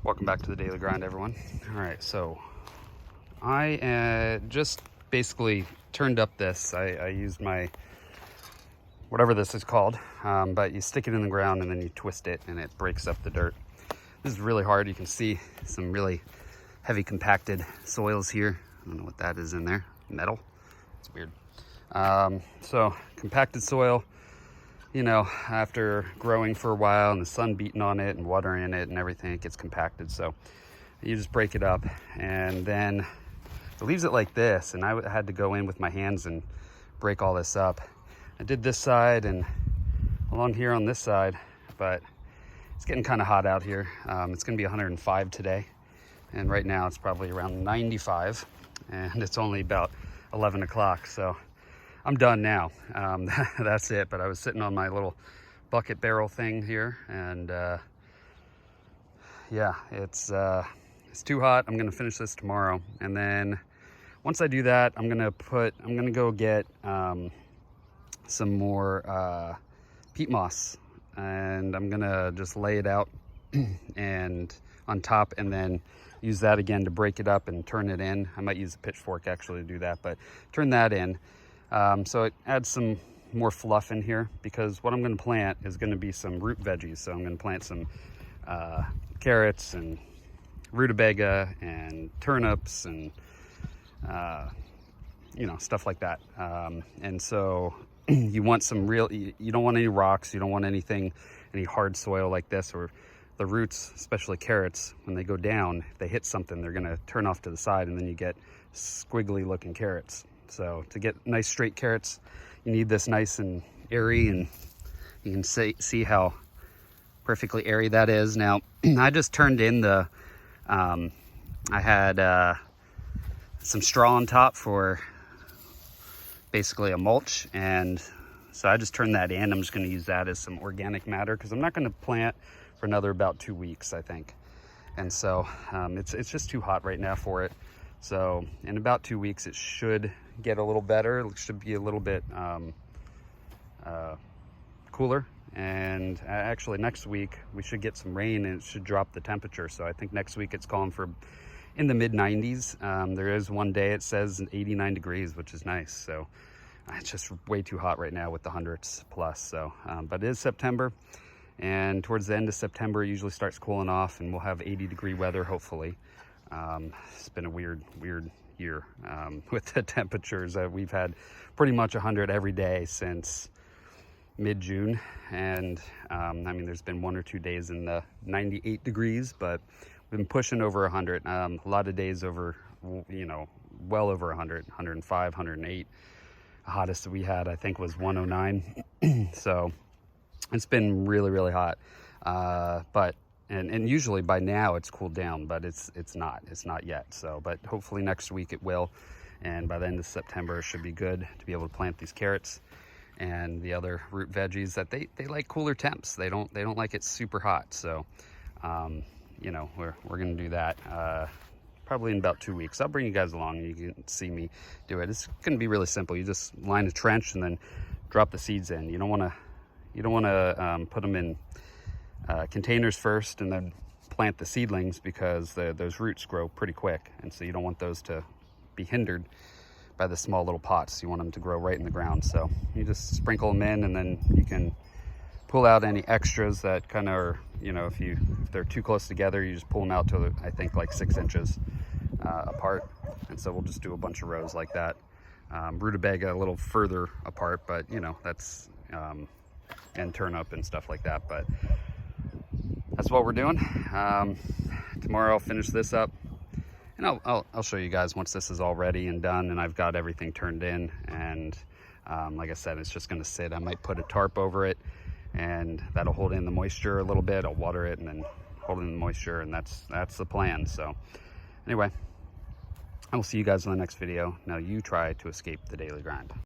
Welcome back to the Daily Grind, everyone. All right, so I just basically turned up this. I used my, whatever this is called, but you stick it in the ground and then you twist it and it breaks up the dirt. This is really hard. You can see some really heavy compacted soils here. I don't know what that is in there. Metal. It's weird. So compacted soil, you know, after growing for a while and the sun beating on it and watering it and everything, it gets compacted. So you just break it up, and then it leaves it like this. And I had to go in with my hands and break all this up. I did this side and along here on this side, but it's getting kind of hot out here. It's going to be 105 today. And right now it's probably around 95, and it's only about 11 o'clock. So I'm done now. That's it. But I was sitting on my little bucket barrel thing here, and yeah, it's too hot. I'm gonna finish this tomorrow, and then once I do that, I'm gonna go get some more peat moss, and I'm gonna just lay it out and on top, and then use that again to break it up and turn it in. I might use a pitchfork actually to do that, but turn that in. So it adds some more fluff in here, because what I'm going to plant is going to be some root veggies. So I'm going to plant some carrots and rutabaga and turnips and you know, stuff like that. And so you want some real, you don't want any rocks, you don't want any hard soil like this, or the roots, especially carrots, when they go down, if they hit something, they're going to turn off to the side, and then you get squiggly looking carrots. So to get nice straight carrots, you need this nice and airy, and you can see how perfectly airy that is. Now, I just turned in the, I had some straw on top for basically a mulch, and so I just turned that in. I'm just going to use that as some organic matter, because I'm not going to plant for another about 2 weeks, I think. And so it's just too hot right now for it. So in about 2 weeks, it should get a little better. It should be a little bit cooler. And actually next week, we should get some rain, and it should drop the temperature. So I think next week it's calling for in the mid 90s. There is one day it says 89 degrees, which is nice. So it's just way too hot right now with the hundreds plus. So, but it is September, and towards the end of September, it usually starts cooling off, and we'll have 80-degree weather, hopefully. It's been a weird year with the temperatures. We've had pretty much 100 every day since mid-June, and I mean, there's been 1 or 2 days in the 98 degrees, but we've been pushing over 100. A lot of days over, you know, well over 100, 105, 108. The hottest that we had, I think, was 109. So it's been really hot. But and usually by now it's cooled down, but it's not yet. So, but hopefully next week it will, and by the end of September it should be good to be able to plant these carrots and the other root veggies that they like cooler temps. They don't like it super hot. So you know, we're gonna do that probably in about 2 weeks. I'll bring you guys along and you can see me do it. It's gonna be really simple. You just line a trench and then drop the seeds in. You don't want to put them in containers first and then plant the seedlings, because those roots grow pretty quick, and so you don't want those to be hindered by the small little pots. You want them to grow right in the ground. So you just sprinkle them in, and then you can pull out any extras that kind of are, you know, if they're too close together, you just pull them out to, I think, like 6 inches apart. And so we'll just do a bunch of rows like that. Rutabaga a little further apart, but you know, that's and turnip and stuff like that. But that's what we're doing. Tomorrow I'll finish this up, and I'll show you guys once this is all ready and done, and I've got everything turned in. And like I said, it's just going to sit. I might put a tarp over it, and that'll hold in the moisture a little bit. I'll water it and then hold in the moisture, and that's the plan. So anyway, I will see you guys in the next video. Now you try to escape the daily grind.